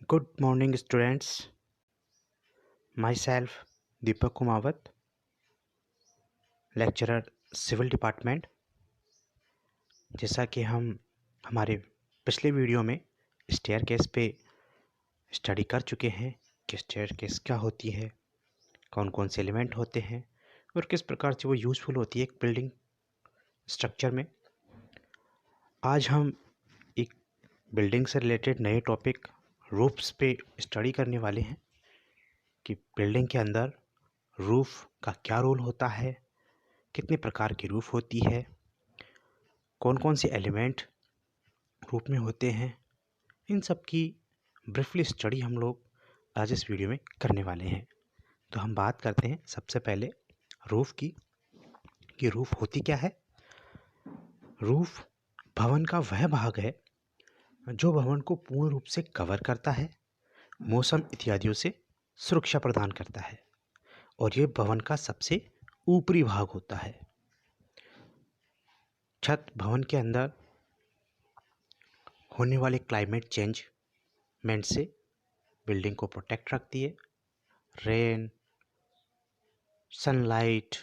Good morning, students. Myself, Deepak Kumawat, lecturer, civil department. जैसा कि हम हमारे पिछले वीडियो में स्टेयरकेस पे स्टडी कर चुके हैं कि स्टेयरकेस क्या होती है, कौन कौन से एलिमेंट होते हैं और किस प्रकार से वो यूज़फुल होती है एक बिल्डिंग स्ट्रक्चर में। आज हम एक बिल्डिंग से रिलेटेड नए टॉपिक रूफ्स पे स्टडी करने वाले हैं कि बिल्डिंग के अंदर रूफ का क्या रोल होता है, कितने प्रकार की रूफ होती है, कौन कौन से एलिमेंट रूफ में होते हैं। इन सब की ब्रीफली स्टडी हम लोग आज इस वीडियो में करने वाले हैं। तो हम बात करते हैं सबसे पहले रूफ की कि रूफ होती क्या है। रूफ भवन का वह भाग है जो भवन को पूर्ण रूप से कवर करता है, मौसम इत्यादियों से सुरक्षा प्रदान करता है और ये भवन का सबसे ऊपरी भाग होता है। छत भवन के अंदर होने वाले क्लाइमेट चेंजमेंट से बिल्डिंग को प्रोटेक्ट रखती है। रेन, सनलाइट,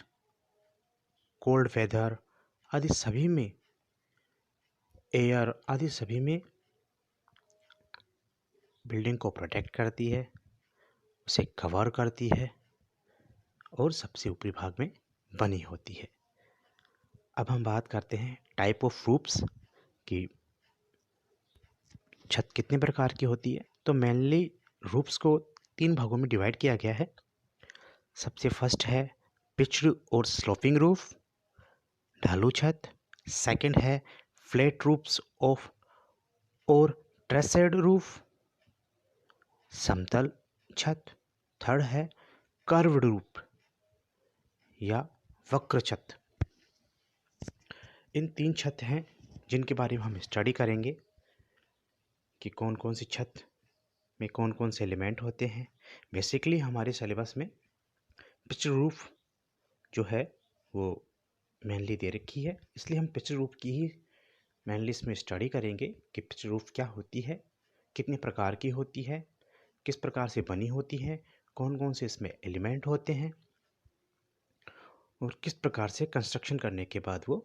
कोल्ड वेदर आदि सभी में, एयर आदि सभी में बिल्डिंग को प्रोटेक्ट करती है, उसे कवर करती है और सबसे ऊपरी भाग में बनी होती है। अब हम बात करते हैं टाइप ऑफ रूफ्स कि छत कितने प्रकार की होती है। तो मेनली रूफ्स को 3 भागों में डिवाइड किया गया है। सबसे फर्स्ट है पिच्ड और स्लोपिंग रूफ, ढालू छत। सेकंड है फ्लैट रूफ्स ऑफ और ट्रेसेड रूफ, समतल छत। थर्ड है कर्व्ड रूफ या वक्र छत। इन 3 छत हैं जिनके बारे में हम स्टडी करेंगे कि कौन कौन सी छत में कौन कौन से एलिमेंट होते हैं। बेसिकली हमारे सिलेबस में पिच्ड रूफ जो है वो मेनली दे रखी है, इसलिए हम पिच्ड रूफ की ही मेनली इसमें स्टडी करेंगे कि पिच्ड रूफ क्या होती है, कितने प्रकार की होती है, किस प्रकार से बनी होती है, कौन कौन से इसमें एलिमेंट होते हैं और किस प्रकार से कंस्ट्रक्शन करने के बाद वो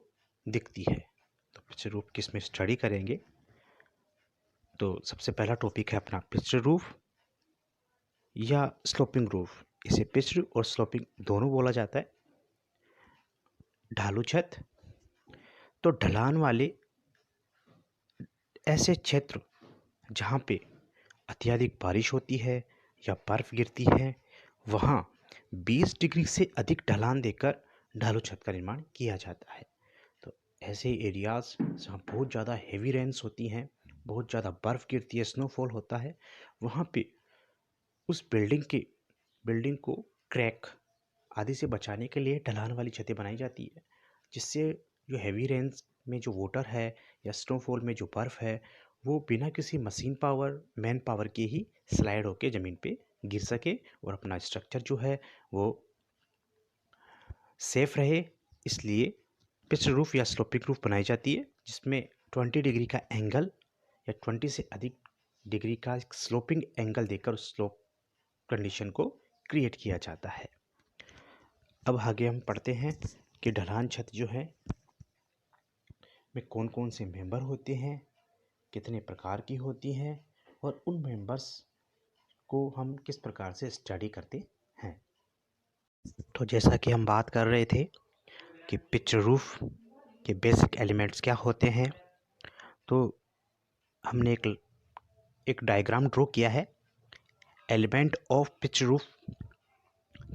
दिखती है। तो पिच्ड रूफ की इसमें स्टडी करेंगे। तो सबसे पहला टॉपिक है अपना पिच्ड रूफ या स्लोपिंग रूफ। इसे पिच्ड और स्लोपिंग दोनों बोला जाता है। ढालू छत तो ढलान वाले ऐसे क्षेत्र जहाँ पे अत्यधिक बारिश होती है या बर्फ़ गिरती है, वहाँ 20 डिग्री से अधिक ढलान देकर ढालू छत का निर्माण किया जाता है। तो ऐसे एरियाज़ जहाँ बहुत ज़्यादा हेवी रेन्स होती हैं, बहुत ज़्यादा बर्फ़ गिरती है, स्नोफॉल होता है, वहाँ पे उस बिल्डिंग को क्रैक आदि से बचाने के लिए ढलान वाली छतें बनाई जाती है, जिससे जो हेवी रेन्स में जो वाटर है या स्नोफॉल में जो बर्फ़ है वो बिना किसी मशीन पावर, मैन पावर के ही स्लाइड होके ज़मीन पे गिर सके और अपना स्ट्रक्चर जो है वो सेफ रहे। इसलिए पिच रूफ या स्लोपिंग रूफ बनाई जाती है, जिसमें 20 डिग्री का एंगल या 20 से अधिक डिग्री का स्लोपिंग एंगल देकर उस स्लोप कंडीशन को क्रिएट किया जाता है। अब आगे हम पढ़ते हैं कि ढलान छत जो है में कौन कौन से मेंबर होते हैं, कितने प्रकार की होती हैं और उन मेंबर्स को हम किस प्रकार से स्टडी करते हैं। तो जैसा कि हम बात कर रहे थे कि पिच रूफ के बेसिक एलिमेंट्स क्या होते हैं, तो हमने एक डायग्राम ड्रॉ किया है एलिमेंट ऑफ पिच रूफ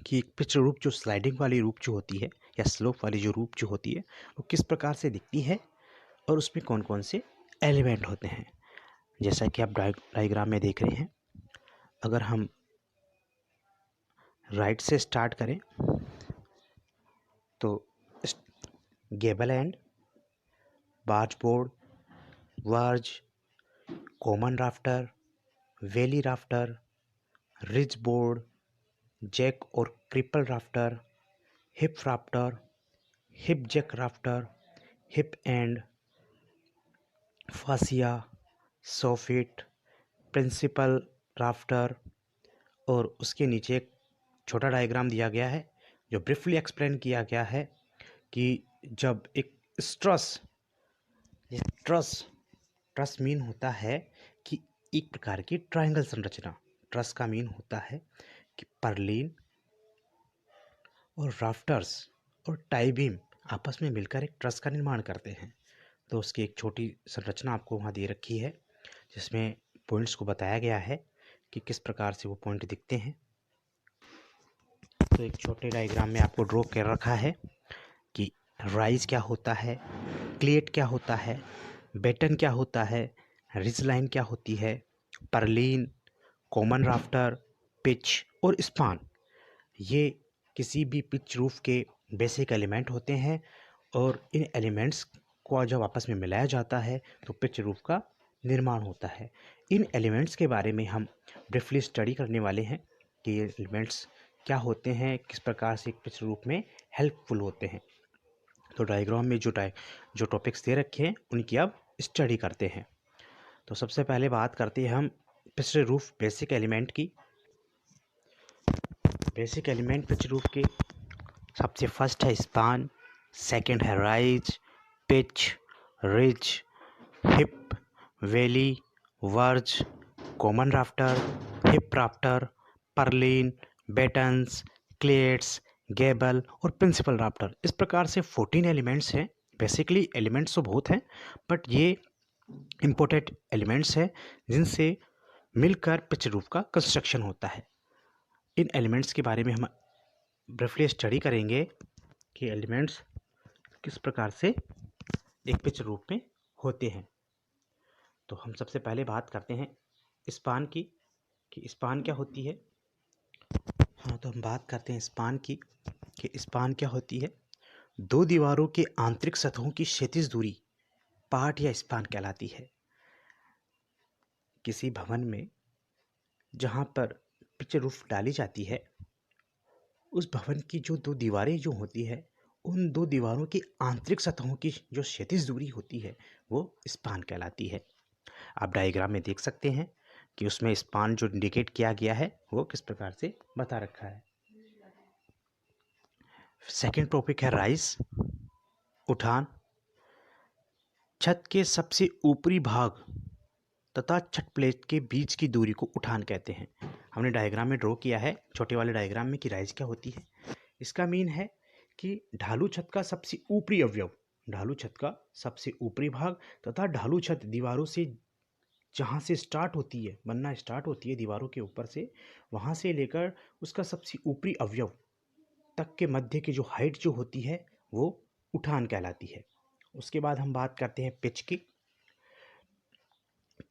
की। पिच रूफ जो स्लाइडिंग वाली रूफ जो होती है या स्लोप वाली जो रूफ जो होती है वो किस प्रकार से दिखती है और उसमें कौन कौन से एलिमेंट होते हैं। जैसा कि आप डायग्राम में देख रहे हैं, अगर हम राइट से स्टार्ट करें तो gable end, barge board, verge, common rafter, valley rafter, ridge board, jack और cripple rafter, hip rafter, hip jack rafter, hip end, fascia, soffit, principal rafter और उसके नीचे एक छोटा डायग्राम दिया गया है जो ब्रीफली एक्सप्लेन किया गया है कि जब एक स्ट्रस ट्रस ट्रस मीन होता है कि एक प्रकार की ट्रायंगल संरचना। ट्रस का मीन होता है कि पर्लिन और राफ्टर्स और टाई बीम आपस में मिलकर एक ट्रस का निर्माण करते हैं। तो उसकी एक छोटी संरचना आपको वहाँ दे रखी है जिसमें पॉइंट्स को बताया गया है कि किस प्रकार से वो पॉइंट दिखते हैं। तो एक छोटे डायग्राम में आपको ड्रॉ कर रखा है कि राइज क्या होता है, क्लेट क्या होता है, बेटन क्या होता है, रिज लाइन क्या होती है, पर्लिन, कॉमन राफ्टर, पिच और स्पान। ये किसी भी पिच रूफ के बेसिक एलिमेंट होते हैं और इन एलिमेंट्स को जब आपस में मिलाया जाता है तो पिच रूफ का निर्माण होता है। इन एलिमेंट्स के बारे में हम ब्रीफली स्टडी करने वाले हैं कि ये एलिमेंट्स क्या होते हैं, किस प्रकार से एक पिच रूफ में हेल्पफुल होते हैं। तो डायग्राम में जो टॉपिक्स दे रखे हैं उनकी अब स्टडी करते हैं। तो सबसे पहले बात करते हैं हम पिच रूफ बेसिक एलिमेंट की। बेसिक एलिमेंट पिच रूफ के सबसे फर्स्ट है स्पान, सेकंड है rise, pitch, ridge, hip, valley, verge, common rafter, hip rafter, purlin, battens, cleats, gable और प्रिंसिपल राफ्टर। इस प्रकार से 14 एलिमेंट्स हैं। बेसिकली एलिमेंट्स तो बहुत हैं बट ये इम्पोर्टेंट एलिमेंट्स हैं जिनसे मिलकर पिच रूफ का कंस्ट्रक्शन होता है। इन एलिमेंट्स के बारे में हम ब्रीफली स्टडी करेंगे कि एलिमेंट्स किस प्रकार से एक पिच रूफ में होते हैं। तो हम सबसे पहले बात करते हैं स्पान की कि स्पान क्या होती है। हाँ, तो हम बात करते हैं स्पान की कि स्पान क्या होती है। दो दीवारों के आंतरिक सतहों की क्षैतिज दूरी पार्ट या स्पान कहलाती है। किसी भवन में जहाँ पर पिच रूफ डाली जाती है उस भवन की जो दो दीवारें जो होती है उन दो दीवारों की आंतरिक सतहों की जो क्षैतिज दूरी होती है वो स्पान कहलाती है। आप डायग्राम में देख सकते हैं कि उसमें स्पान जो इंडिकेट किया गया है वो किस प्रकार से बता रखा है। सेकंड टॉपिक है राइज, उठान। छत के सबसे ऊपरी भाग तथा छत प्लेट के बीच की दूरी को उठान कहते हैं। हमने डायग्राम में ड्रॉ किया है छोटे वाले डायग्राम में कि राइज क्या होती है। इसका मीन है कि ढालू छत का सबसे ऊपरी अवयव, ढालू छत का सबसे ऊपरी भाग तथा ढालू छत दीवारों से जहाँ से स्टार्ट होती है, बनना स्टार्ट होती है दीवारों के ऊपर से, वहाँ से लेकर उसका सबसे ऊपरी अवयव तक के मध्य की जो हाइट जो होती है वो उठान कहलाती है। उसके बाद हम बात करते हैं पिच की।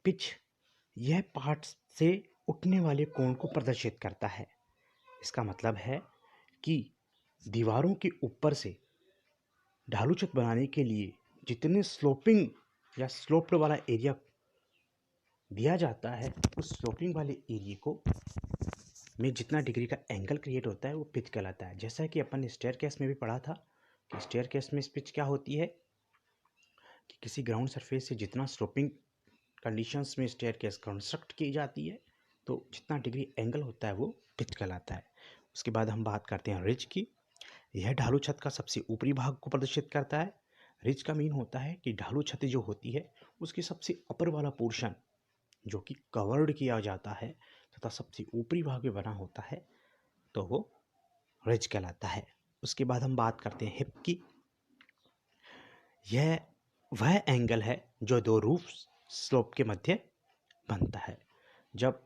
पिच यह पार्ट से उठने वाले कोण को प्रदर्शित करता है। इसका मतलब है कि दीवारों के ऊपर से ढालू छत बनाने के लिए जितने स्लोपिंग या स्लोप्ड वाला एरिया दिया जाता है उस स्लोपिंग वाले एरिया को में जितना डिग्री का एंगल क्रिएट होता है वो पिच कहलाता है। जैसा कि अपन ने स्टेयरकेस में भी पढ़ा था कि स्टेयरकेस में पिच क्या होती है कि किसी ग्राउंड सरफेस से जितना स्लोपिंग कंडीशंस में स्टेयरकेस कंस्ट्रक्ट की जाती है तो जितना डिग्री एंगल होता है वो पिच कहलाता है। उसके बाद हम बात करते हैं रिज की। यह ढालू छत का सबसे ऊपरी भाग को प्रदर्शित करता है। रिज का मीन होता है कि ढालू छत जो होती है उसके सबसे अपर वाला पोर्शन जो कि कवर्ड किया जाता है तथा सबसे ऊपरी भाग में बना होता है तो वो रिज कहलाता है। उसके बाद हम बात करते हैं हिप की। यह वह एंगल है जो दो रूफ स्लोप के मध्य बनता है। जब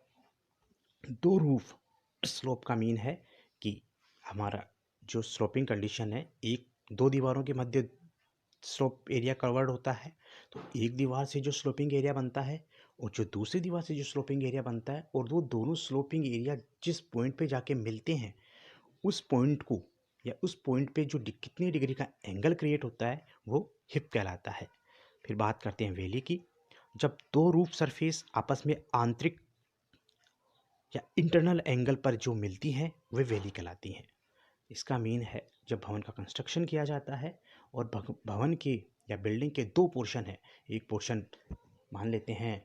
दो रूफ स्लोप का मीन है कि हमारा जो स्लोपिंग कंडीशन है, एक दो दीवारों के मध्य स्लोप एरिया कवर्ड होता है तो एक दीवार से जो स्लोपिंग एरिया बनता है और जो दूसरी दीवार से जो स्लोपिंग एरिया बनता है और वो दोनों स्लोपिंग एरिया जिस पॉइंट पे जाके मिलते हैं उस पॉइंट को या उस पॉइंट पे जो कितनी डिग्री का एंगल क्रिएट होता है वो हिप कहलाता है। फिर बात करते हैं वैली की। जब दो रूफ सरफेस आपस में आंतरिक या इंटरनल एंगल पर जो मिलती हैं वे वैली कहलाती हैं। इसका मीन है जब भवन का कंस्ट्रक्शन किया जाता है और भवन के या बिल्डिंग के दो पोर्शन है, एक पोर्शन मान लेते हैं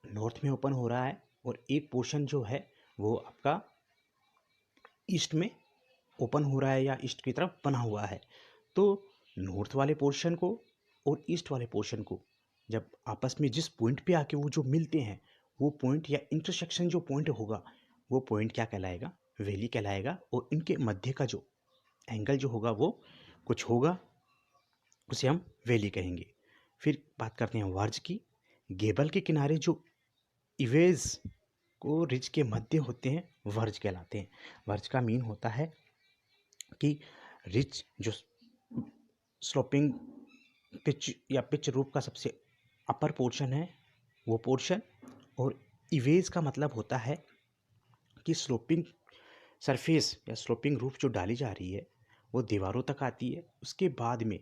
नॉर्थ में ओपन हो रहा है और एक पोर्शन जो है वो आपका ईस्ट में ओपन हो रहा है या ईस्ट की तरफ बना हुआ है। तो नॉर्थ वाले पोर्शन को और ईस्ट वाले पोर्शन को जब आपस में जिस पॉइंट पे आके वो जो मिलते हैं, वो पॉइंट या इंटरसेक्शन जो पॉइंट होगा, वो पॉइंट क्या कहलाएगा? वैली कहलाएगा। और इनके मध्य का जो एंगल जो होगा वो कुछ होगा, उसे हम वैली कहेंगे। फिर बात करते हैं वर्ज की। गेबल के किनारे जो इवेज को रिज के मध्य होते हैं, वर्ज कहलाते हैं। वर्ज का मीन होता है कि रिज जो स्लोपिंग पिच या पिच रूप का सबसे अपर पोर्शन है, वो पोर्शन। और इवेज का मतलब होता है कि स्लोपिंग सरफेस या स्लोपिंग रूफ जो डाली जा रही है वो दीवारों तक आती है। उसके बाद में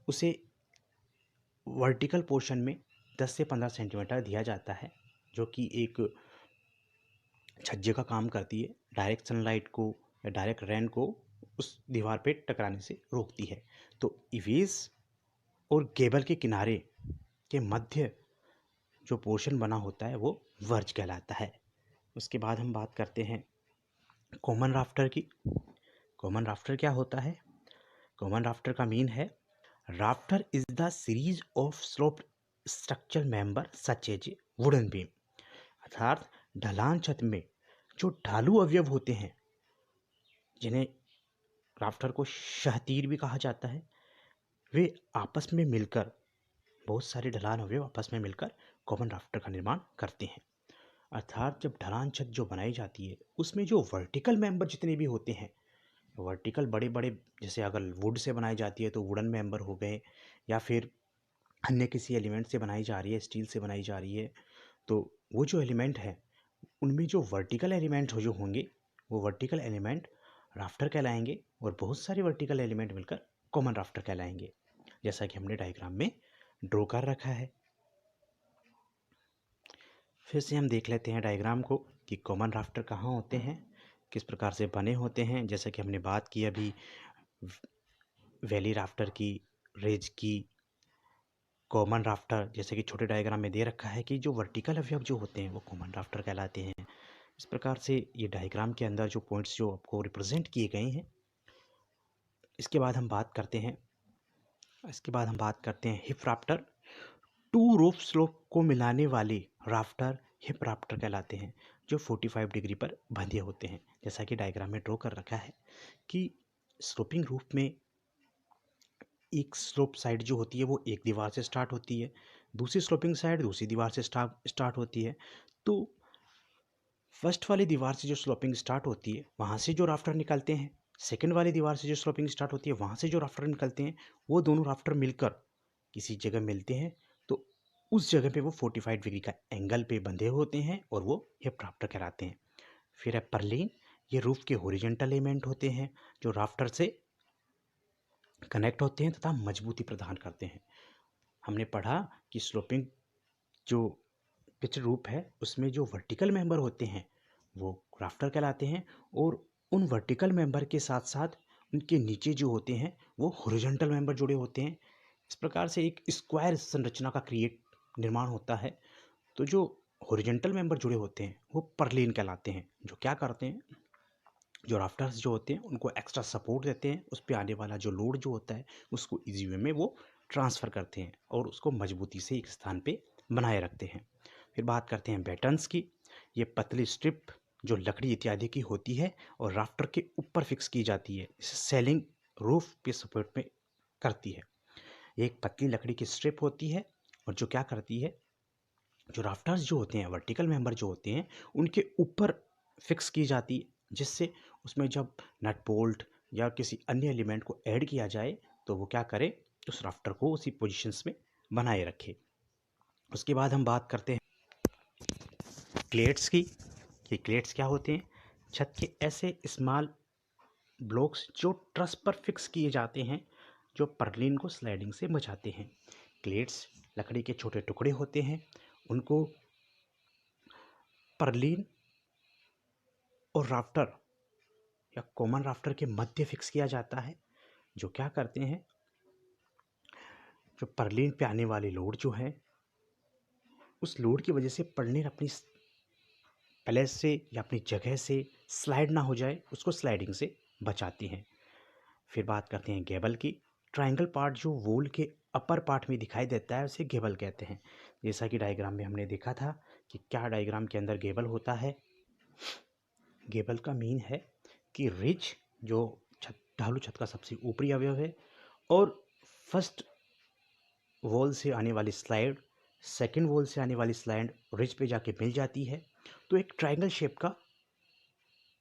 उसे वर्टिकल पोर्शन में 10 से 15 सेंटीमीटर दिया जाता है, जो कि एक छज्जे का काम करती है। डायरेक्ट सनलाइट को या डायरेक्ट रेन को उस दीवार पे टकराने से रोकती है। तो इवेज और गेबल के किनारे के मध्य जो पोर्शन बना होता है वो वर्ज कहलाता है। उसके बाद हम बात करते हैं कॉमन राफ्टर की। कॉमन राफ्टर क्या होता है? कॉमन राफ्टर का मीन है rafter is the series of sloped structure member such as wooden beam. अर्थात ढलान छत में जो ढालू अवयव होते हैं, जिन्हें राफ्टर को शहतीर भी कहा जाता है, वे आपस में मिलकर, बहुत सारे ढलान अवयव आपस में मिलकर कॉमन राफ्टर का निर्माण करते हैं। अर्थात जब ढलान छत जो बनाई जाती है उसमें जो वर्टिकल मेंबर जितने भी होते हैं, वर्टिकल बड़े बड़े, जैसे अगर वुड से बनाई जाती है तो वुडन मेंबर हो गए, या फिर अन्य किसी एलिमेंट से बनाई जा रही है, स्टील से बनाई जा रही है, तो वो जो एलिमेंट है उनमें जो वर्टिकल एलिमेंट जो होंगे वो वर्टिकल एलिमेंट राफ्टर कहलाएंगे। और बहुत सारे वर्टिकल एलिमेंट मिलकर कॉमन राफ्टर कहलाएंगे, जैसा कि हमने डायग्राम में ड्रॉ कर रखा है। फिर से हम देख लेते हैं डायग्राम को कि कॉमन राफ्टर कहाँ होते हैं, किस प्रकार से बने होते हैं। जैसा कि हमने बात की अभी वैली राफ्टर की, रेज की, कॉमन राफ्टर, जैसे कि छोटे डायग्राम में दे रखा है कि जो वर्टिकल अवयव जो होते हैं वो कॉमन राफ्टर कहलाते हैं। इस प्रकार से ये डायग्राम के अंदर जो पॉइंट्स जो आपको रिप्रेजेंट किए गए हैं। इसके बाद हम बात करते हैं hip rafter. Two roof slope को मिलाने वाले राफ्टर हिप राफ्टर कहलाते हैं, जो 45 डिग्री पर बंधे होते हैं। जैसा कि डायग्राम में ड्रॉ कर रखा है कि स्लोपिंग रूफ में एक स्लोप साइड जो होती है वो एक दीवार से स्टार्ट होती है, दूसरी स्लोपिंग साइड दूसरी दीवार से स्टार्ट होती है। तो फर्स्ट वाली दीवार से जो स्लोपिंग स्टार्ट होती है वहाँ से जो राफ्टर निकलते हैं, सेकंड वाली दीवार से जो स्लोपिंग स्टार्ट होती है वहाँ से जो राफ्टर निकलते हैं, वो दोनों राफ्टर मिलकर किसी जगह मिलते हैं। तो उस जगह पे वो 45 डिग्री का एंगल पे बंधे होते हैं और वो हिप राफ्टर कहलाते हैं। फिर है परलीन। ये रूफ के हॉरिजॉन्टल एलिमेंट होते हैं जो राफ्टर से कनेक्ट होते हैं तथा मजबूती प्रदान करते हैं। हमने पढ़ा कि स्लोपिंग जो पिच रूप है उसमें जो वर्टिकल मेंबर होते हैं वो राफ्टर कहलाते हैं, और उन वर्टिकल मेंबर के साथ साथ उनके नीचे जो होते हैं वो हॉरिजॉन्टल मेंबर जुड़े होते हैं। इस प्रकार से एक स्क्वायर संरचना का निर्माण होता है। तो जो हॉरिजॉन्टल मेंबर जुड़े होते हैं वो परलीन कहलाते हैं, जो क्या करते हैं, जो राफ्टर्स जो होते हैं उनको एक्स्ट्रा सपोर्ट देते हैं, उस पर आने वाला जो लोड जो होता है उसको इजी वे में वो ट्रांसफ़र करते हैं और उसको मजबूती से एक स्थान पे बनाए रखते हैं। फिर बात करते हैं बैटन्स की। ये पतली स्ट्रिप जो लकड़ी इत्यादि की होती है और राफ्टर के ऊपर फिक्स की जाती है, इसे सेलिंग रूफ पे सपोर्ट में करती है। एक पतली लकड़ी की स्ट्रिप होती है और जो क्या करती है, जो राफ्टर्स जो होते हैं, वर्टिकल मेंबर जो होते हैं, उनके ऊपर फिक्स की जाती है, जिससे उसमें जब नट बोल्ट या किसी अन्य एलिमेंट को ऐड किया जाए तो वो क्या करे, उस राफ्टर को उसी पोजीशंस में बनाए रखे। उसके बाद हम बात करते हैं क्लेट्स की। ये क्लेट्स क्या होते हैं? छत के ऐसे स्मॉल ब्लॉक्स जो ट्रस पर फिक्स किए जाते हैं, जो परलीन को स्लाइडिंग से बचाते हैं। क्लेट्स लकड़ी के छोटे टुकड़े होते हैं, उनको परलीन और राफ्टर या कॉमन राफ्टर के मध्य फिक्स किया जाता है, जो क्या करते हैं, जो परलीन पे आने वाली लोड जो है उस लोड की वजह से परलीन अपनी प्लेस से या अपनी जगह से स्लाइड ना हो जाए, उसको स्लाइडिंग से बचाती हैं। फिर बात करते हैं गेबल की। ट्रायंगल पार्ट जो वॉल के अपर पार्ट में दिखाई देता है उसे गेबल कहते हैं। जैसा कि डायग्राम में हमने देखा था कि क्या डायग्राम के अंदर गेबल होता है। गेबल का मीन है कि रिज जो ढालू छत का सबसे ऊपरी अवयव है और फर्स्ट वॉल से आने वाली स्लाइड सेकंड वॉल से आने वाली स्लाइड रिज पे जाके मिल जाती है, तो एक ट्रायंगल शेप का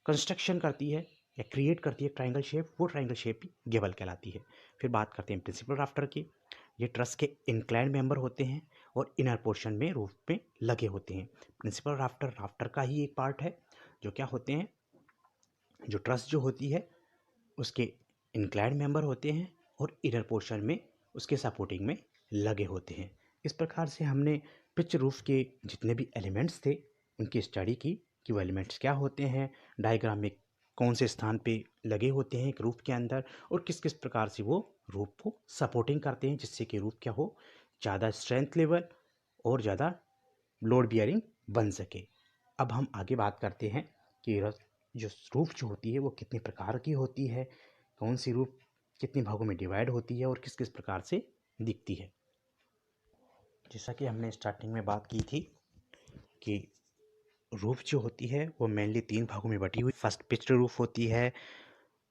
कंस्ट्रक्शन करती है या क्रिएट करती है ट्रायंगल शेप। वो ट्रायंगल शेप गेबल कहलाती है। फिर बात करते हैं प्रिंसिपल राफ्टर की। ये ट्रस के इंक्लाइंड मेंबर होते हैं और इनर पोर्शन में रूफ में लगे होते हैं। प्रिंसिपल राफ्टर का ही एक पार्ट है। जो क्या होते हैं, जो ट्रस जो होती है उसके इंक्लाइंड मेंबर होते हैं और इनर पोर्शन में उसके सपोर्टिंग में लगे होते हैं। इस प्रकार से हमने पिच रूफ के जितने भी एलिमेंट्स थे उनकी स्टडी की कि वो एलिमेंट्स क्या होते हैं, डायग्राम में कौन से स्थान पे लगे होते हैं एक रूफ के अंदर और किस किस प्रकार से वो रूफ को सपोर्टिंग करते हैं, जिससे कि रूफ क्या हो, ज़्यादा स्ट्रेंथ लेवल और ज़्यादा लोड बियरिंग बन सके। अब हम आगे बात करते हैं कि जो रूफ जो होती है वो कितने प्रकार की होती है, कौन सी रूफ कितने भागों में डिवाइड होती है और किस किस प्रकार से दिखती है। जैसा कि हमने स्टार्टिंग में बात की थी कि रूफ जो होती है वो मेनली 3 भागों में बटी हुई। फर्स्ट पिच्ड रूफ होती है,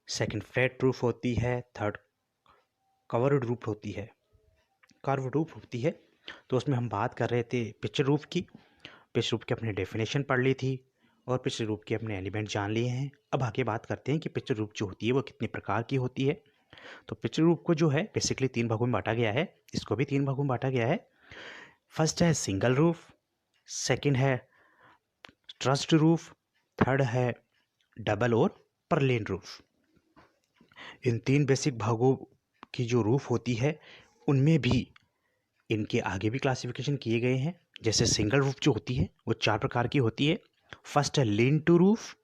सेकंड फ्लैट रूफ होती है, थर्ड कवर्ड रूफ होती है, कर्व रूफ होती है। तो उसमें हम बात कर रहे थे पिच्ड रूफ की। पिच्ड रूफ की अपने डेफिनेशन पढ़ ली थी और पिच्ड रूफ के अपने एलिमेंट जान लिए हैं। अब आगे बात करते हैं कि पिच्ड रूफ जो होती है वो कितने प्रकार की होती है। तो पिच्ड रूफ को जो है बेसिकली 3 भागों में बांटा गया है। इसको भी 3 भागों में बांटा गया है। फर्स्ट है सिंगल रूफ, सेकंड है ट्रस्ड रूफ, थर्ड है डबल और परलेन रूफ। इन 3 बेसिक भागों की जो रूफ होती है उनमें भी इनके आगे भी क्लासिफिकेशन किए गए हैं। जैसे सिंगल रूफ जो होती है वो 4 प्रकार की होती है। फर्स्ट है लीन टू रूफ,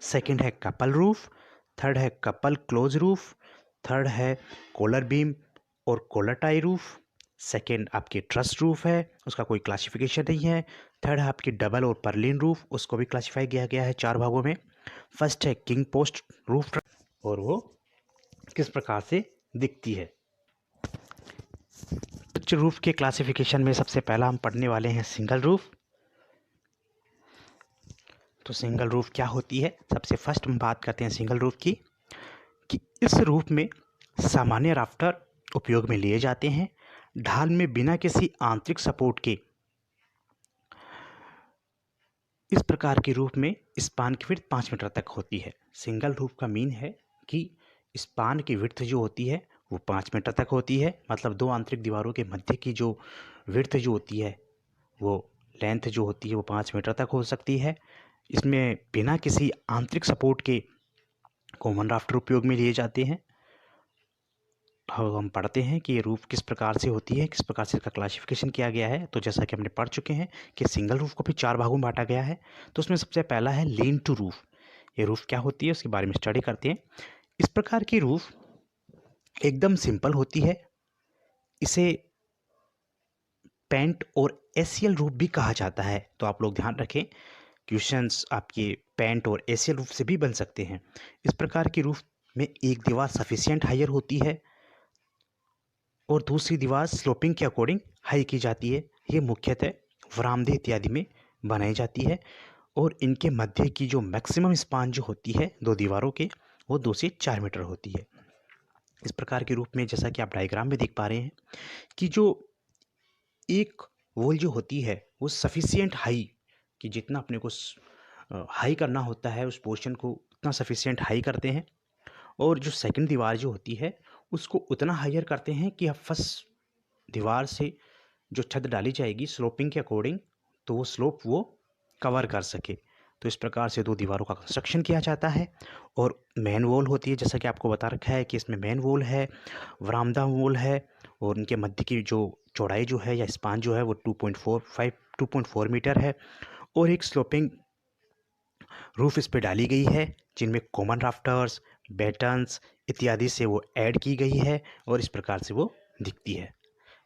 सेकंड है कपल रूफ, थर्ड है कपल क्लोज रूफ, थर्ड है कॉलर बीम और कॉलर टाई रूफ, सेकंड आपकी ट्रस रूफ है, उसका कोई क्लासिफिकेशन नहीं है। थर्ड है आपकी डबल और परलिन रूफ, उसको भी क्लासीफाई किया गया है 4 भागों में। फर्स्ट है किंग पोस्ट रूफ और वो किस प्रकार से दिखती है। पिच रूफ के क्लासिफिकेशन में सबसे पहला हम पढ़ने वाले हैं सिंगल रूफ। तो सिंगल रूफ क्या होती है, सबसे फर्स्ट हम बात करते हैं सिंगल रूफ की कि इस रूफ में सामान्य राफ्टर उपयोग में लिए जाते हैं। ढाल में बिना किसी आंतरिक सपोर्ट के इस प्रकार के रूफ में स्पान की विड्थ 5 मीटर तक होती है। सिंगल रूफ का मीन है कि स्पान की विड्थ जो होती है वो 5 मीटर तक होती है। मतलब 2 आंतरिक दीवारों के मध्य की जो विड्थ जो होती है वो लेंथ जो होती है वो 5 मीटर तक हो सकती है। इसमें बिना किसी आंतरिक सपोर्ट के कॉमन राफ्टर उपयोग में लिए जाते हैं। हम पढ़ते हैं कि ये रूफ किस प्रकार से होती है, किस प्रकार से इसका क्लासिफिकेशन किया गया है। तो जैसा कि हमने पढ़ चुके हैं कि सिंगल रूफ को भी 4 भागों में बांटा गया है। तो उसमें सबसे पहला है लीन टू रूफ। ये रूफ क्या होती है उसके बारे में स्टडी करते हैं। इस प्रकार की रूफ एकदम सिंपल होती है। इसे पेंट और एसियल रूफ भी कहा जाता है। तो आप लोग ध्यान रखें, क्वेश्चंस आपके पेंट और एसियल रूफ से भी बन सकते हैं। इस प्रकार की रूफ में एक दीवार सफिशिएंट हायर होती है और दूसरी दीवार स्लोपिंग के अकॉर्डिंग हाई की जाती है। ये मुख्यतः वरामदे इत्यादि में बनाई जाती है और इनके मध्य की जो मैक्सिमम स्पान जो होती है 2 दीवारों के वो 2 से 4 मीटर होती है। इस प्रकार के रूप में जैसा कि आप डायग्राम में देख पा रहे हैं कि जो एक वॉल जो होती है वो सफिशिएंट हाई कि जितना अपने को हाई करना होता है उस पोर्शन को उतना सफिशिएंट हाई करते हैं और जो सेकंड दीवार जो होती है उसको उतना हायर करते हैं कि अब फर्स्ट दीवार से जो छत डाली जाएगी स्लोपिंग के अकॉर्डिंग तो वो स्लोप वो कवर कर सके। तो इस प्रकार से 2 दीवारों का कंस्ट्रक्शन किया जाता है और मेन वॉल होती है जैसा कि आपको बता रखा है कि इसमें मेन वॉल है, वरामदा वॉल है और उनके मध्य की जो चौड़ाई जो है या स्पान जो है वो 2.4 मीटर है और एक स्लोपिंग रूफ इस पे डाली गई है जिनमें कॉमन राफ्टर्स, बैटन्स इत्यादि से वो ऐड की गई है और इस प्रकार से वो दिखती है।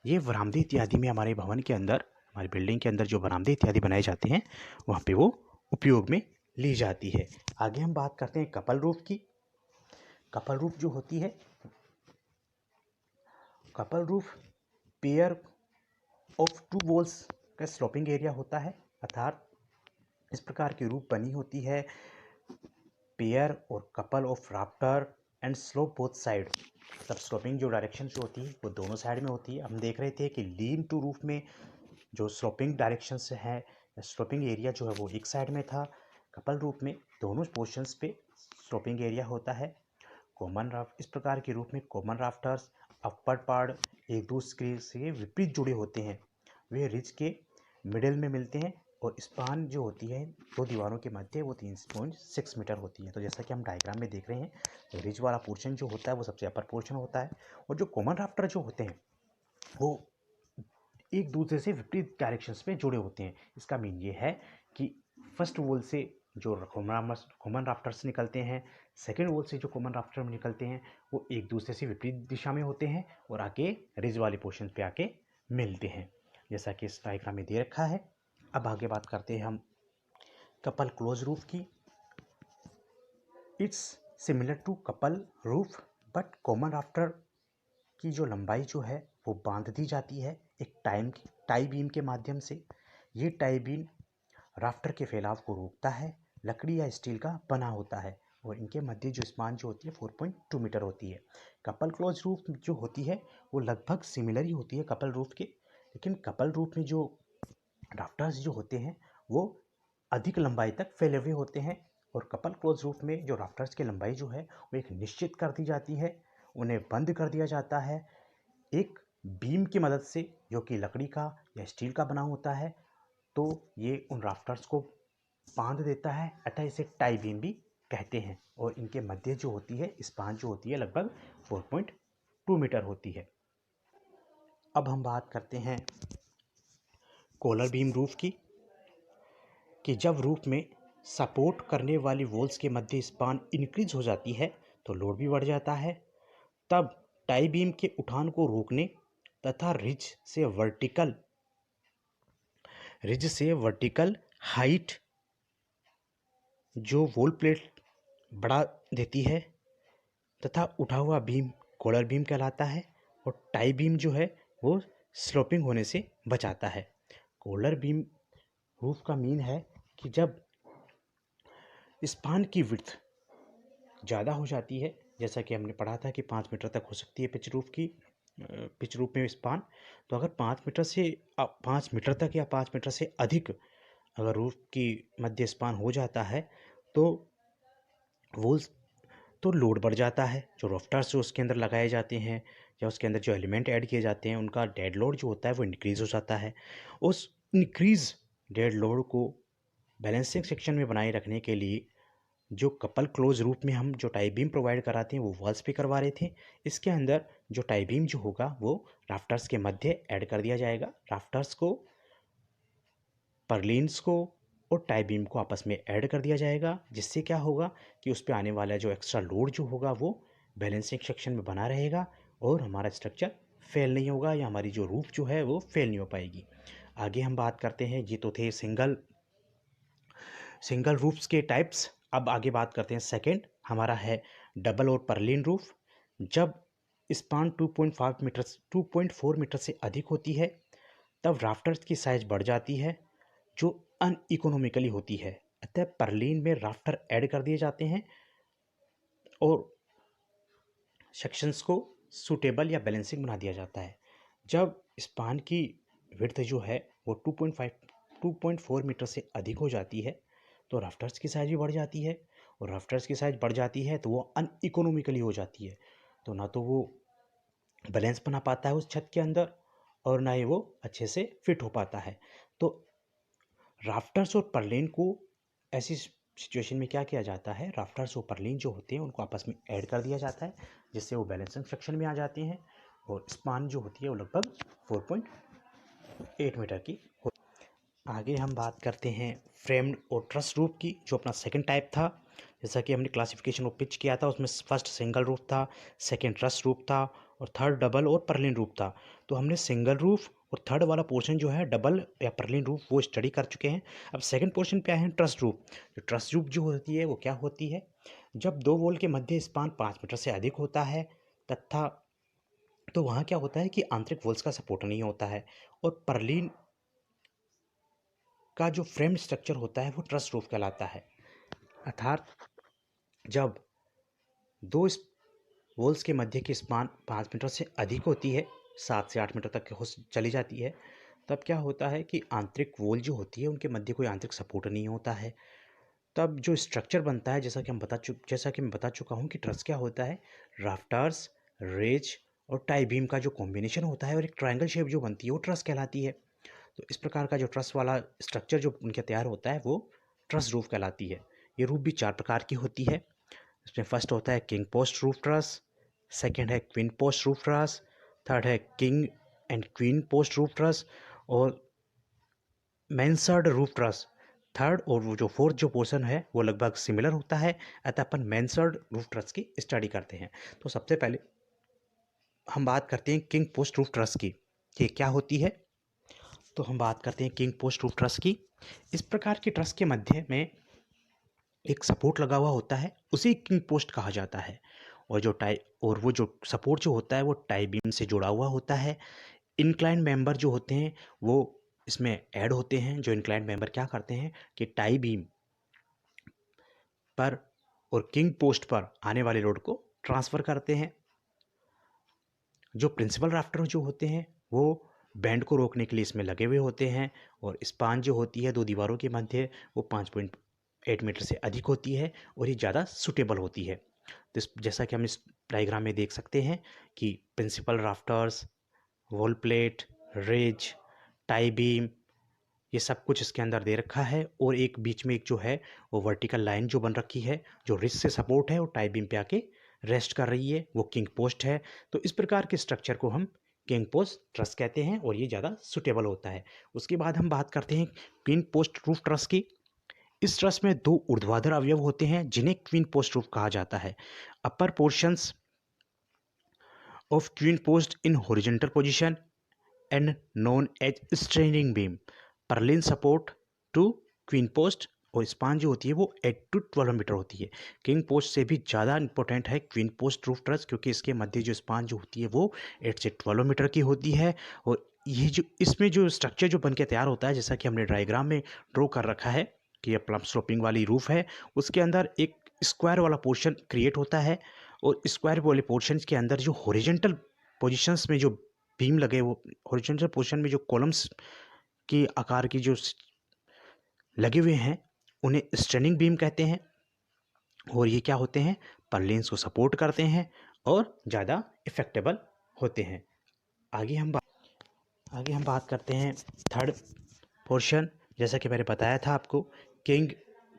ये वरामदे इत्यादि में हमारे भवन के अंदर, हमारी बिल्डिंग के अंदर जो वरामदे इत्यादि बनाए जाते हैं वहाँ पे वो उपयोग में ली जाती है। आगे हम बात करते हैं कपल रूफ की। कपल रूफ जो होती है, couple roof pair of two walls का स्लोपिंग एरिया होता है, अर्थात इस प्रकार की रूफ बनी होती है पेयर और couple of rafter and slope both side. मतलब स्लोपिंग जो डायरेक्शन जो होती है वो दोनों साइड में होती है। हम देख रहे थे कि लीन टू रूफ में जो स्लोपिंग डायरेक्शन से है, स्लोपिंग एरिया जो है वो एक साइड में था। कपल रूफ में दोनों पोर्शंस पे स्लोपिंग एरिया होता है। कॉमन राफ्ट, इस प्रकार के रूफ में कॉमन राफ्टर्स अपर पार्ट एक दूसरे से विपरीत जुड़े होते हैं। वे रिज के मिडिल में मिलते हैं और स्पान जो होती है दो दीवारों के मध्य वो 3.6 मीटर होती है। तो जैसा कि हम डायग्राम में देख रहे हैं, तो रिज वाला पोर्शन जो होता है वो सबसे अपर पोर्शन होता है, और जो कॉमन राफ्टर जो होते हैं वो एक दूसरे से विपरीत डायरेक्शंस में जुड़े होते हैं। इसका मीन ये है कि फर्स्ट वॉल से जो कॉमन राफ्टर्स निकलते हैं, सेकेंड वॉल से जो कॉमन राफ्टर निकलते हैं, वो एक दूसरे से विपरीत दिशा में होते हैं और आके रिज वाले पोर्शन पे आके मिलते हैं, जैसा कि इस डायग्राम में दे रखा है। अब आगे बात करते हैं हम कपल क्लोज रूफ की। It's similar to couple roof but common rafter की जो लंबाई जो है वो बांध दी जाती है एक टाई बीम के माध्यम से। ये टाई बीम राफ्टर के फैलाव को रोकता है, लकड़ी या स्टील का बना होता है और इनके मध्य जो स्पान जो होती है 4.2 मीटर होती है। कपल क्लोज रूफ जो होती है वो लगभग सिमिलर ही होती है कपल रूफ के, लेकिन कपल रूफ में जो राफ्टर्स जो होते हैं वो अधिक लंबाई तक फैले हुए होते हैं और कपल क्लोज रूफ में जो राफ्टर्स की लंबाई जो है वो एक निश्चित कर दी जाती है, उन्हें बंद कर दिया जाता है एक बीम की मदद से जो कि लकड़ी का या स्टील का बना होता है। तो ये उन राफ्टर्स को बांध देता है, अतः इसे टाई बीम भी कहते हैं और इनके मध्य जो होती है स्पान जो होती है लगभग 4.2 मीटर होती है। अब हम बात करते हैं कॉलर बीम रूफ की, कि जब रूफ में सपोर्ट करने वाली वॉल्स के मध्य स्पान इंक्रीज हो जाती है तो लोड भी बढ़ जाता है। तब टाई बीम के उठान को रोकने तथा रिज से वर्टिकल हाइट जो वॉल प्लेट बढ़ा देती है तथा उठा हुआ बीम कॉलर बीम कहलाता है और टाई बीम जो है वो स्लोपिंग होने से बचाता है। कॉलर बीम रूफ का मीन है कि जब स्पान की विड्थ ज़्यादा हो जाती है, जैसा कि हमने पढ़ा था कि 5 मीटर तक हो सकती है पिच रूफ में स्पान, तो अगर 5 मीटर तक या 5 मीटर से अधिक अगर रूफ की मध्य स्पान हो जाता है तो वॉल्स तो लोड बढ़ जाता है। जो राफ्टर्स जो उसके अंदर लगाए जाते हैं या उसके अंदर जो एलिमेंट ऐड किए जाते हैं उनका डेड लोड जो होता है वो इंक्रीज़ हो जाता है। उस इंक्रीज डेड लोड को बैलेंसिंग सेक्शन में बनाए रखने के लिए जो कपल क्लोज रूफ में हम जो टाई बीम प्रोवाइड कराते हैं वो वॉल्स पे करवा रहे थे। इसके अंदर जो टाई बीम जो होगा वो राफ्टर्स के मध्य ऐड कर दिया जाएगा। राफ्टर्स को, परलिन्स को और टाई बीम को आपस में ऐड कर दिया जाएगा, जिससे क्या होगा कि उस पर आने वाला जो एक्स्ट्रा लोड जो होगा वो बैलेंसिंग सेक्शन में बना रहेगा और हमारा स्ट्रक्चर फेल नहीं होगा या हमारी जो रूफ जो है वो फेल नहीं हो पाएगी। आगे हम बात करते हैं, ये तो थे सिंगल रूफ्स के टाइप्स। अब आगे बात करते हैं सेकंड, हमारा है डबल और परलिन रूफ। जब स्पान 2.4 मीटर से अधिक होती है तब राफ्टर्स की साइज बढ़ जाती है जो अनइकोनॉमिकली होती है, अतः परलिन में राफ्टर ऐड कर दिए जाते हैं और सेक्शंस को सूटेबल या बैलेंसिंग बना दिया जाता है। जब स्पान की विड्थ जो है वो 2.4 मीटर से अधिक हो जाती है तो राफ्टर्स की साइज भी बढ़ जाती है और राफ्टर्स की साइज बढ़ जाती है तो वो अनइकोनॉमिकली हो जाती है, तो ना तो वो बैलेंस बना पाता है उस छत के अंदर और ना ही वो अच्छे से फिट हो पाता है। तो राफ्टर्स और परलिन को ऐसी सिचुएशन में क्या किया जाता है, राफ्टर्स और परलिन जो होते हैं उनको आपस में ऐड कर दिया जाता है जिससे वो बैलेंसिंग सेक्शन में आ जाते हैं और स्पान जो होती है वो लगभग 4.8 मीटर की हो। आगे हम बात करते हैं फ्रेम्ड और ट्रस रूफ की, जो अपना सेकंड टाइप था। जैसा कि हमने क्लासिफिकेशन को पिच किया था उसमें फर्स्ट सिंगल रूफ था, सेकंड ट्रस रूफ था और थर्ड डबल और परलिन रूफ था। तो हमने सिंगल रूफ और थर्ड वाला पोर्शन जो है डबल या पर्लिन रूफ वो स्टडी कर चुके हैं। अब सेकंड पोर्शन पे आए हैं ट्रस रूफ। जो ट्रस रूफ जो होती है वो क्या होती है, जब दो वॉल के मध्य स्पान 5 मीटर से अधिक होता है तथा तो वहाँ क्या होता है कि आंतरिक वॉल्स का सपोर्ट नहीं होता है और पर्लिन का जो फ्रेम स्ट्रक्चर होता है वो ट्रस रूफ कहलाता है। अर्थात जब दो वॉल्स के मध्य की स्पान 5 मीटर से अधिक होती है, 7 से 8 मीटर तक हो चली जाती है, तब क्या होता है कि आंतरिक वॉल जो होती है उनके मध्य कोई आंतरिक सपोर्ट नहीं होता है। तब जो स्ट्रक्चर बनता है, जैसा कि मैं बता चुका हूँ कि ट्रस क्या होता है, राफ्टर्स, रेज और टाई बीम का जो कॉम्बिनेशन होता है और एक ट्रायंगल शेप जो बनती है वो ट्रस कहलाती है। तो इस प्रकार का जो ट्रस वाला स्ट्रक्चर जो उनका तैयार होता है वो ट्रस रूफ कहलाती है। ये रूफ भी 4 प्रकार की होती है। इसमें फर्स्ट होता है king post roof truss, second है queen post roof truss, third है king and queen post roof truss और मैंसर्ड रूफ ट्रस। थर्ड और वो जो फोर्थ जो पोर्शन है वो लगभग सिमिलर होता है, अतः अपन मैंसर्ड रूफ ट्रस की स्टडी करते हैं। तो सबसे पहले हम बात करते हैं किंग पोस्ट रूफ ट्रस की, ये क्या होती है। तो हम बात करते हैं किंग पोस्ट रूफ ट्रस की। इस प्रकार की ट्रस के मध्य में एक सपोर्ट लगा हुआ होता है, उसे किंग पोस्ट कहा जाता है। और वो जो सपोर्ट जो होता है वो टाई बीम से जुड़ा हुआ होता है। इंक्लाइंड मेंबर जो होते हैं वो इसमें ऐड होते हैं। जो इंक्लाइंड मेंबर क्या करते हैं कि टाई बीम पर और किंग पोस्ट पर आने वाले लोड को ट्रांसफ़र करते हैं। जो प्रिंसिपल राफ्टर जो होते हैं वो बैंड को रोकने के लिए इसमें लगे हुए होते हैं और स्पान जो होती है दो दीवारों के मध्य वो 5.8 मीटर से अधिक होती है और ये ज़्यादा सूटेबल होती है। तो जैसा कि हम इस डायग्राम में देख सकते हैं कि principal rafters, wall plate, ridge, tie beam, ये सब कुछ इसके अंदर दे रखा है और एक बीच में एक जो है वो वर्टिकल लाइन जो बन रखी है जो रिस्ट से सपोर्ट है और टाई बीम पे आके रेस्ट कर रही है, वो किंग पोस्ट है। तो इस प्रकार के स्ट्रक्चर को हम किंग पोस्ट ट्रस कहते हैं और ये ज़्यादा सुटेबल होता है। उसके बाद हम बात करते हैं क्वीन पोस्ट रूफ ट्रस की। इस ट्रस में दो ऊर्ध्वाधर अवयव होते हैं जिन्हें क्वीन पोस्ट रूफ कहा जाता है। Upper portions of queen post in horizontal position and known as straining beam, purlin support to queen post और स्पान जो होती है वो 8 to 12 मीटर होती है। किंग पोस्ट से भी ज़्यादा इंपॉर्टेंट है क्वीन पोस्ट रूफ ट्रस, क्योंकि इसके मध्य जो स्पान जो होती है वो 8 से 12 मीटर की होती है। और ये जो इसमें जो स्ट्रक्चर जो बन के तैयार होता है, जैसा कि हमने डायग्राम में ड्रॉ कर रखा है कि ये प्लम स्लोपिंग वाली रूफ है, उसके अंदर एक स्क्वायर वाला पोर्शन क्रिएट होता है और स्क्वायर वाले पोर्शन के अंदर जो हॉरिजॉन्टल पोजिशंस में जो बीम लगे, वो हॉरिजॉन्टल पोर्शन में जो कॉलम्स की आकार की जो लगे हुए हैं उन्हें स्ट्रेनिंग बीम कहते हैं और ये क्या होते हैं, पर्लिन्स को सपोर्ट करते हैं और ज़्यादा इफेक्टेबल होते हैं। आगे हम बात करते हैं थर्ड पोर्शन। जैसा कि मैंने बताया था आपको, king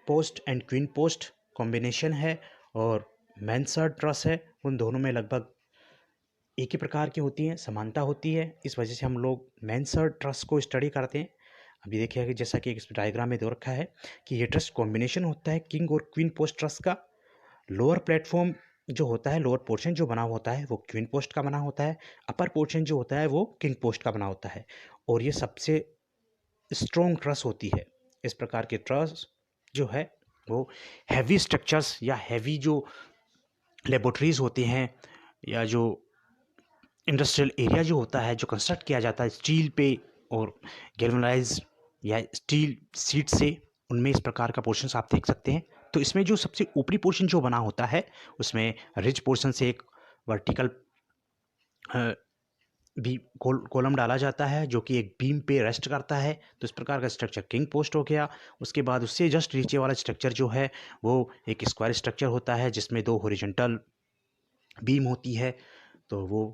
post and queen post combination है और मैंसर्ड ट्रस है। उन दोनों में लगभग एक ही प्रकार की होती हैं, समानता होती है। इस वजह से हम लोग मैंसर्ड ट्रस को स्टडी करते हैं। अभी देखिए कि जैसा कि इस डायग्राम में दे रखा है कि ये ट्रस कॉम्बिनेशन होता है किंग और क्वीन पोस्ट ट्रस का। लोअर प्लेटफॉर्म जो होता है, लोअर पोर्शन जो बना होता है वो क्वीन पोस्ट का बना होता है, अपर पोर्शन जो होता है वो किंग पोस्ट का बना होता है और ये सबसे स्ट्रॉन्ग ट्रस होती है। इस प्रकार के ट्रस जो है वो हैवी स्ट्रक्चर्स या हैवी जो लेबोरेटरीज होते हैं या जो इंडस्ट्रियल एरिया जो होता है जो कंस्ट्रक्ट किया जाता है स्टील पे और गैल्वेनाइज या स्टील सीट से, उनमें इस प्रकार का पोर्शन आप देख सकते हैं। तो इसमें जो सबसे ऊपरी पोर्शन जो बना होता है उसमें रिज पोर्शन से एक वर्टिकल भी कॉलम डाला जाता है जो कि एक बीम पे रेस्ट करता है। तो इस प्रकार का स्ट्रक्चर किंग पोस्ट हो गया। उसके बाद उससे जस्ट नीचे वाला स्ट्रक्चर जो है वो एक स्क्वायर स्ट्रक्चर होता है जिसमें दो हॉरिजॉन्टल बीम होती है, तो वो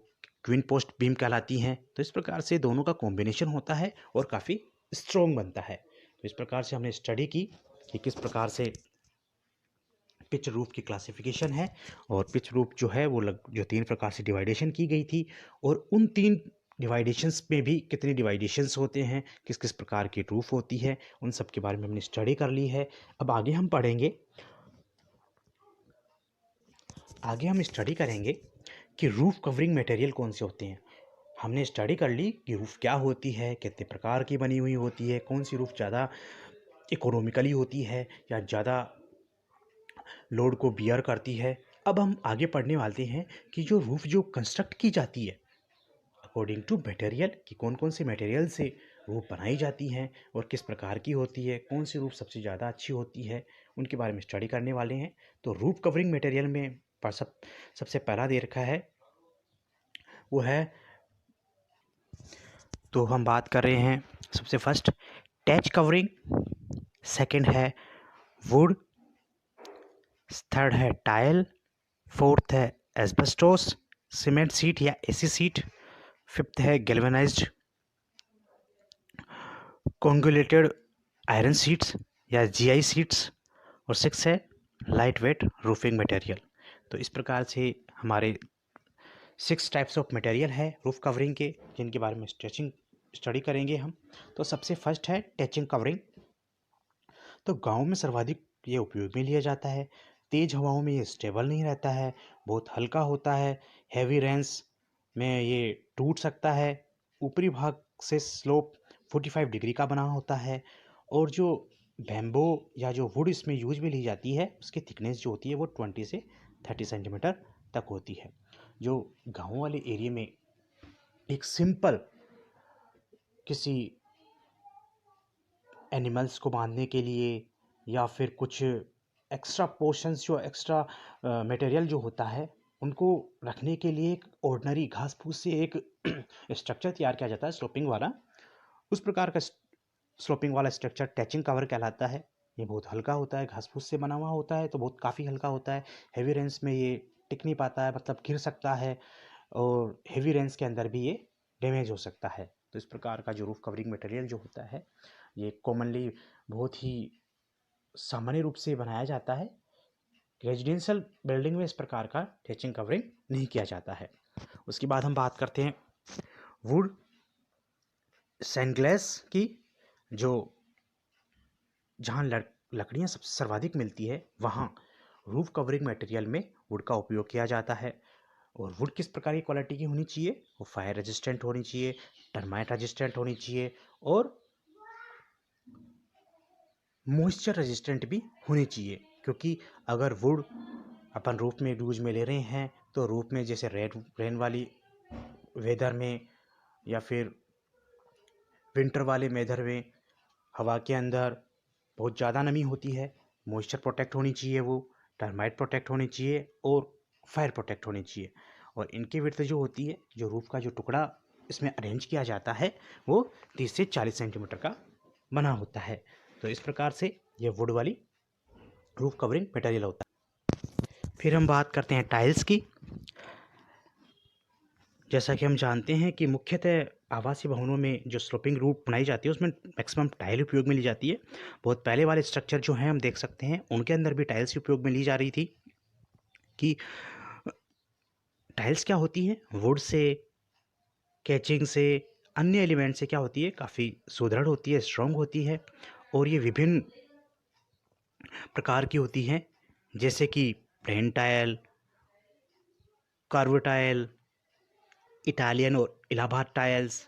क्वीन पोस्ट बीम कहलाती हैं। तो इस प्रकार से दोनों का कॉम्बिनेशन होता है और काफ़ी स्ट्रॉन्ग बनता है। तो इस प्रकार से हमने स्टडी की कि किस प्रकार से पिच रूफ की क्लासिफिकेशन है और पिच रूफ जो है वो जो 3 प्रकार से डिवाइडेशन की गई थी और उन 3 डिवाइडेशंस में भी कितने डिवाइडेशंस होते हैं, किस किस प्रकार की रूफ होती है, उन सब के बारे में हमने स्टडी कर ली है। अब आगे हम स्टडी करेंगे कि रूफ कवरिंग मटेरियल कौन से होते हैं। हमने स्टडी कर ली कि रूफ़ क्या होती है, कितने प्रकार की बनी हुई होती है, कौन सी रूफ़ ज़्यादा इकोनॉमिकली होती है या ज़्यादा लोड को बियर करती है। अब हम आगे पढ़ने वाले हैं कि जो रूफ़ जो कंस्ट्रक्ट की जाती है अकॉर्डिंग टू मटेरियल, कि कौन कौन से मटेरियल से रूफ़ बनाई जाती हैं और किस प्रकार की होती है, कौन सी रूफ़ सबसे ज़्यादा अच्छी होती है, उनके बारे में स्टडी करने वाले हैं। तो रूफ़ कवरिंग मटेरियल में सबसे पहला दे रखा है वो है, तो हम बात कर रहे हैं सबसे फर्स्ट टैच कवरिंग, सेकंड है वुड, थर्ड है टाइल, फोर्थ है एस्बेस्टोस सीमेंट सीट या एसी सीट, फिफ्थ है गैल्वेनाइज्ड कोंगुलेटेड आयरन सीट्स या जीआई सीट्स, और सिक्स है लाइट वेट रूफिंग मटेरियल। तो इस प्रकार से हमारे 6 टाइप्स ऑफ मटेरियल है रूफ कवरिंग के, जिनके बारे में स्टडी करेंगे हम। तो सबसे फर्स्ट है टैचिंग कवरिंग। तो गांव में सर्वाधिक ये उपयोग में लिया जाता है। तेज़ हवाओं में ये स्टेबल नहीं रहता है, बहुत हल्का होता है, हैवी रेंस में ये टूट सकता है, ऊपरी भाग से स्लोप 45 डिग्री का बना होता है, और जो बैम्बो या जो वुड इसमें यूज में ली जाती है उसकी थिकनेस जो होती है वो 20 से 30 सेंटीमीटर तक होती है। जो गाँव वाले एरिया में एक सिंपल किसी एनिमल्स को बांधने के लिए या फिर कुछ एक्स्ट्रा पोर्शंस जो एक्स्ट्रा मटेरियल जो होता है उनको रखने के लिए एक ऑर्डिनरी घास फूस से एक स्ट्रक्चर तैयार किया जाता है स्लोपिंग वाला। उस प्रकार का स्लोपिंग वाला स्ट्रक्चर टैचिंग कवर कहलाता है। ये बहुत हल्का होता है, घास फूस से बना हुआ होता है, तो बहुत काफ़ी हल्का होता है। हेवी रेंस में ये टिक नहीं पाता है, मतलब गिर सकता है, और हेवी रेंज के अंदर भी ये डैमेज हो सकता है। तो इस प्रकार का जो रूफ कवरिंग मटेरियल जो होता है ये कॉमनली बहुत ही सामान्य रूप से बनाया जाता है। रेजिडेंशियल बिल्डिंग में इस प्रकार का टैचिंग कवरिंग नहीं किया जाता है। उसके बाद हम बात करते हैं वुड सैंडग्लास की, जो जहाँ लकड़ियाँ सब सर्वाधिक मिलती है वहाँ रूफ कवरिंग मटेरियल में वुड का उपयोग किया जाता है। और वुड किस प्रकार की क्वालिटी की होनी चाहिए, वो फायर रेजिस्टेंट होनी चाहिए, टर्माइट रेजिस्टेंट होनी चाहिए, और मॉइस्चर रेजिस्टेंट भी होनी चाहिए। क्योंकि अगर वुड अपन रूफ में यूज में ले रहे हैं तो रूफ में जैसे रेन वाली वेदर में या फिर विंटर वाले वेदर में हवा के अंदर बहुत ज़्यादा नमी होती है, मॉइस्चर प्रोटेक्ट होनी चाहिए, वो टर्माइट प्रोटेक्ट होनी चाहिए और फायर प्रोटेक्ट होनी चाहिए। और इनकी विड्थ जो होती है, जो रूफ का जो टुकड़ा इसमें अरेंज किया जाता है वो 30 से 40 सेंटीमीटर का बना होता है। तो इस प्रकार से ये वुड वाली रूफ कवरिंग मटेरियल होता है। फिर हम बात करते हैं टाइल्स की। जैसा कि हम जानते हैं कि मुख्यतः आवासीय भवनों में जो स्लोपिंग रूफ बनाई जाती है उसमें मैक्सिमम टाइल उपयोग में ली जाती है। बहुत पहले वाले स्ट्रक्चर जो हैं हम देख सकते हैं उनके अंदर भी टाइल्स उपयोग में ली जा रही थी। कि टाइल्स क्या होती हैं, वुड से, कैचिंग से, अन्य एलिमेंट से क्या होती है, काफ़ी सुदृढ़ होती है, स्ट्रॉन्ग होती है, और ये विभिन्न प्रकार की होती हैं, जैसे कि plain tile, curve tile, Italian और Allahabad tiles,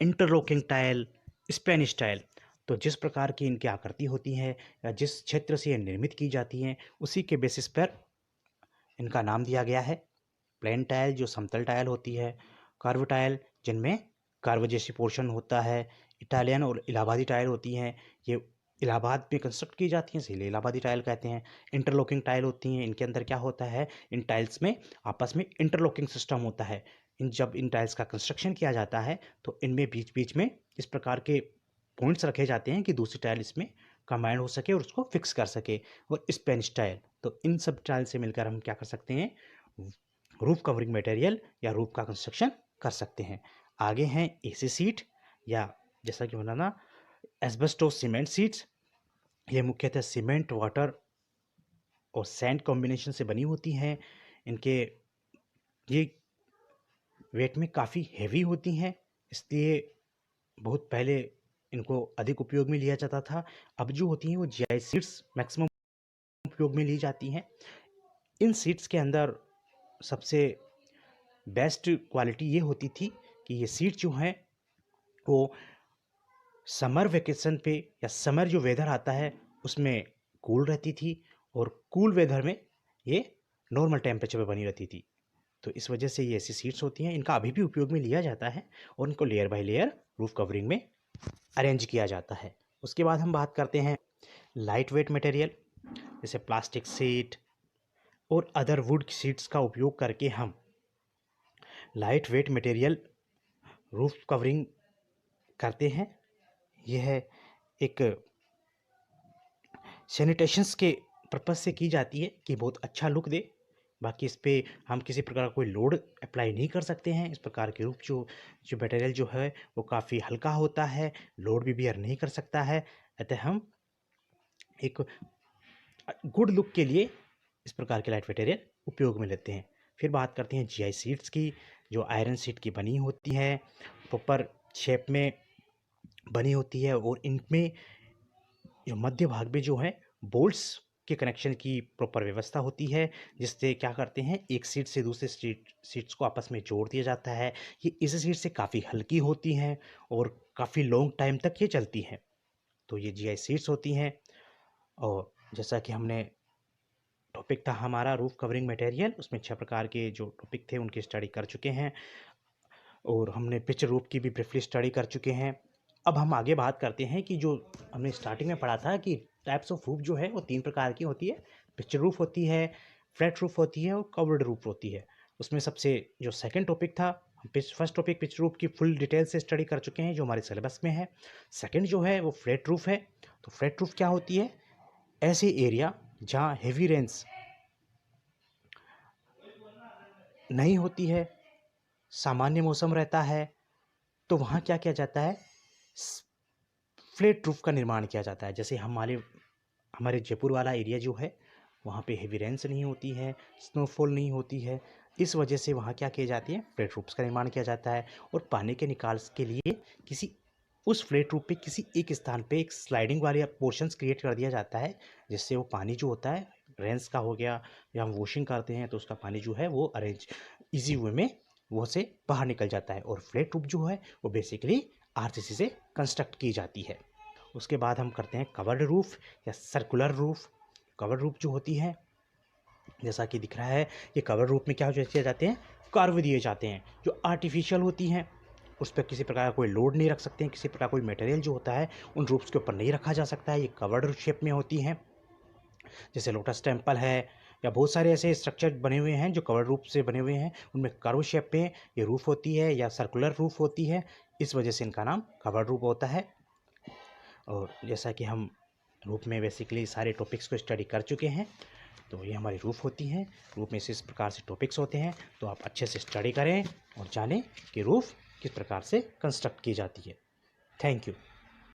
interlocking tile, Spanish tile. तो जिस प्रकार की इनकी आकृति होती है या जिस क्षेत्र से ये निर्मित की जाती हैं उसी के बेसिस पर इनका नाम दिया गया है। प्लेन टाइल जो समतल टाइल होती है, कर्व टाइल जिनमें कर्व जैसी पोर्शन होता है, इटालियन और इलाहाबादी टाइल होती हैं, ये इलाहाबाद में कंस्ट्रक्ट की जाती हैं इसलिए इलाहाबादी टाइल कहते हैं। इंटरलॉकिंग टाइल होती हैं, इनके अंदर क्या होता है, इन टाइल्स में आपस में इंटरलॉकिंग सिस्टम होता है। जब इन टाइल्स का कंस्ट्रक्शन किया जाता है तो इनमें बीच बीच में इस प्रकार के पॉइंट्स रखे जाते हैं कि दूसरी टाइल इसमें कंबाइन हो सके और उसको फिक्स कर सके। और स्पेनिश टाइल, तो इन सब टाइल से मिलकर हम क्या कर सकते हैं, रूफ कवरिंग मटेरियल या रूफ का कंस्ट्रक्शन कर सकते हैं। आगे हैं एसी सीट, या जैसा कि बनाना एस्बेस्टोस सीमेंट सीट्स। ये मुख्यतः सीमेंट, वाटर और सैंड कॉम्बिनेशन से बनी होती हैं। इनके ये वेट में काफ़ी हैवी होती हैं, इसलिए बहुत पहले इनको अधिक उपयोग में लिया जाता था। अब जो होती हैं वो जीआई सीट्स मैक्सिमम उपयोग में ली जाती हैं। इन सीट्स के अंदर सबसे बेस्ट क्वालिटी ये होती थी कि ये सीट जो हैं वो समर वेकेशन पे या समर जो वेदर आता है उसमें कूल रहती थी और कूल वेदर में ये नॉर्मल टेम्परेचर पे बनी रहती थी। तो इस वजह से ये ऐसी सीट्स होती हैं, इनका अभी भी उपयोग में लिया जाता है और इनको layer by layer roof covering में अरेंज किया जाता है। उसके बाद हम बात करते हैं लाइट वेट मटेरियल, जैसे प्लास्टिक सीट और अदर वुड सीट्स का उपयोग करके हम light weight material roof covering करते हैं। यह एक सैनिटेशंस के पर्पज से की जाती है कि बहुत अच्छा लुक दे। बाकी इस पे हम किसी प्रकार का कोई लोड अप्लाई नहीं कर सकते हैं। इस प्रकार के रूफ जो जो मटेरियल जो है वो काफ़ी हल्का होता है, लोड भी बियर नहीं कर सकता है। अतः हम एक गुड लुक के लिए इस प्रकार के लाइट मटेरियल उपयोग में लेते हैं। फिर बात करते हैं जीआई सीट्स की, जो आयरन सीट की बनी होती है, प्रॉपर शेप में बनी होती है और इनमें जो मध्य भाग में जो है बोल्ट्स के कनेक्शन की प्रॉपर व्यवस्था होती है, जिससे क्या करते हैं एक सीट से दूसरे सीट्स को आपस में जोड़ दिया जाता है। ये इस सीट से काफ़ी हल्की होती हैं और काफ़ी लॉन्ग टाइम तक ये चलती हैं। तो ये जीआई सीट्स होती हैं। और जैसा कि हमने टॉपिक था हमारा रूफ कवरिंग मटेरियल, उसमें 6 प्रकार के जो टॉपिक थे उनकी स्टडी कर चुके हैं और हमने पिच रूफ की भी ब्रीफली स्टडी कर चुके हैं। अब हम आगे बात करते हैं कि जो हमने स्टार्टिंग में पढ़ा था कि टाइप्स ऑफ रूफ जो है वो 3 प्रकार की होती है। पिच रूफ होती है, फ्लैट रूफ होती है और कवर्ड रूफ होती है। उसमें सबसे जो सेकंड टॉपिक था, फर्स्ट टॉपिक पिच रूफ की फुल डिटेल से स्टडी कर चुके हैं जो हमारे सिलेबस में है। सेकंड जो है वो फ्लैट रूफ है। तो फ्लैट रूफ क्या होती है? ऐसे एरिया जहाँ हेवी रेन्स नहीं होती है, सामान्य मौसम रहता है, तो वहाँ क्या किया जाता है, फ्लैट रूफ का निर्माण किया जाता है। जैसे हमारे हमारे जयपुर वाला एरिया जो है वहाँ पे हेवी रेन्स नहीं होती है, स्नोफॉल नहीं होती है, इस वजह से वहाँ क्या किए जाती है, फ्लैट रूफ्स का निर्माण किया जाता है। और पानी के निकाल के लिए किसी उस फ्लैट रूफ पे किसी एक स्थान पे एक स्लाइडिंग वाले पोर्शंस क्रिएट कर दिया जाता है, जिससे वो पानी जो होता है रेन्स का हो गया या हम वॉशिंग करते हैं तो उसका पानी जो है वो अरेंज ईजी वे में वो से बाहर निकल जाता है। और फ्लैट रूफ जो है वो बेसिकली आरसीसी से कंस्ट्रक्ट की जाती है। उसके बाद हम करते हैं कवर्ड रूफ या सर्कुलर रूफ। कवर्ड रूफ जो होती है, जैसा कि दिख रहा है, ये कवर्ड रूफ में क्या किए जाते हैं, कर्व दिए जाते हैं जो आर्टिफिशियल होती हैं। उस पर किसी प्रकार का कोई लोड नहीं रख सकते हैं, किसी प्रकार कोई मटेरियल जो होता है उन रूफ्स के ऊपर नहीं रखा जा सकता है। ये कवर्ड शेप में होती हैं, जैसे लोटस टेम्पल है या बहुत सारे ऐसे स्ट्रक्चर बने हुए हैं जो कवर्ड रूफ से बने हुए हैं, उनमें कर्व शेप में ये रूफ होती है या सर्कुलर रूफ होती है, इस वजह से इनका नाम कवर्ड रूफ होता है। और जैसा कि हम रूफ में बेसिकली सारे टॉपिक्स को स्टडी कर चुके हैं, तो ये हमारी रूफ होती हैं। रूफ में इस प्रकार से टॉपिक्स होते हैं, तो आप अच्छे से स्टडी करें और जानें कि रूफ किस प्रकार से कंस्ट्रक्ट की जाती है। Thank you.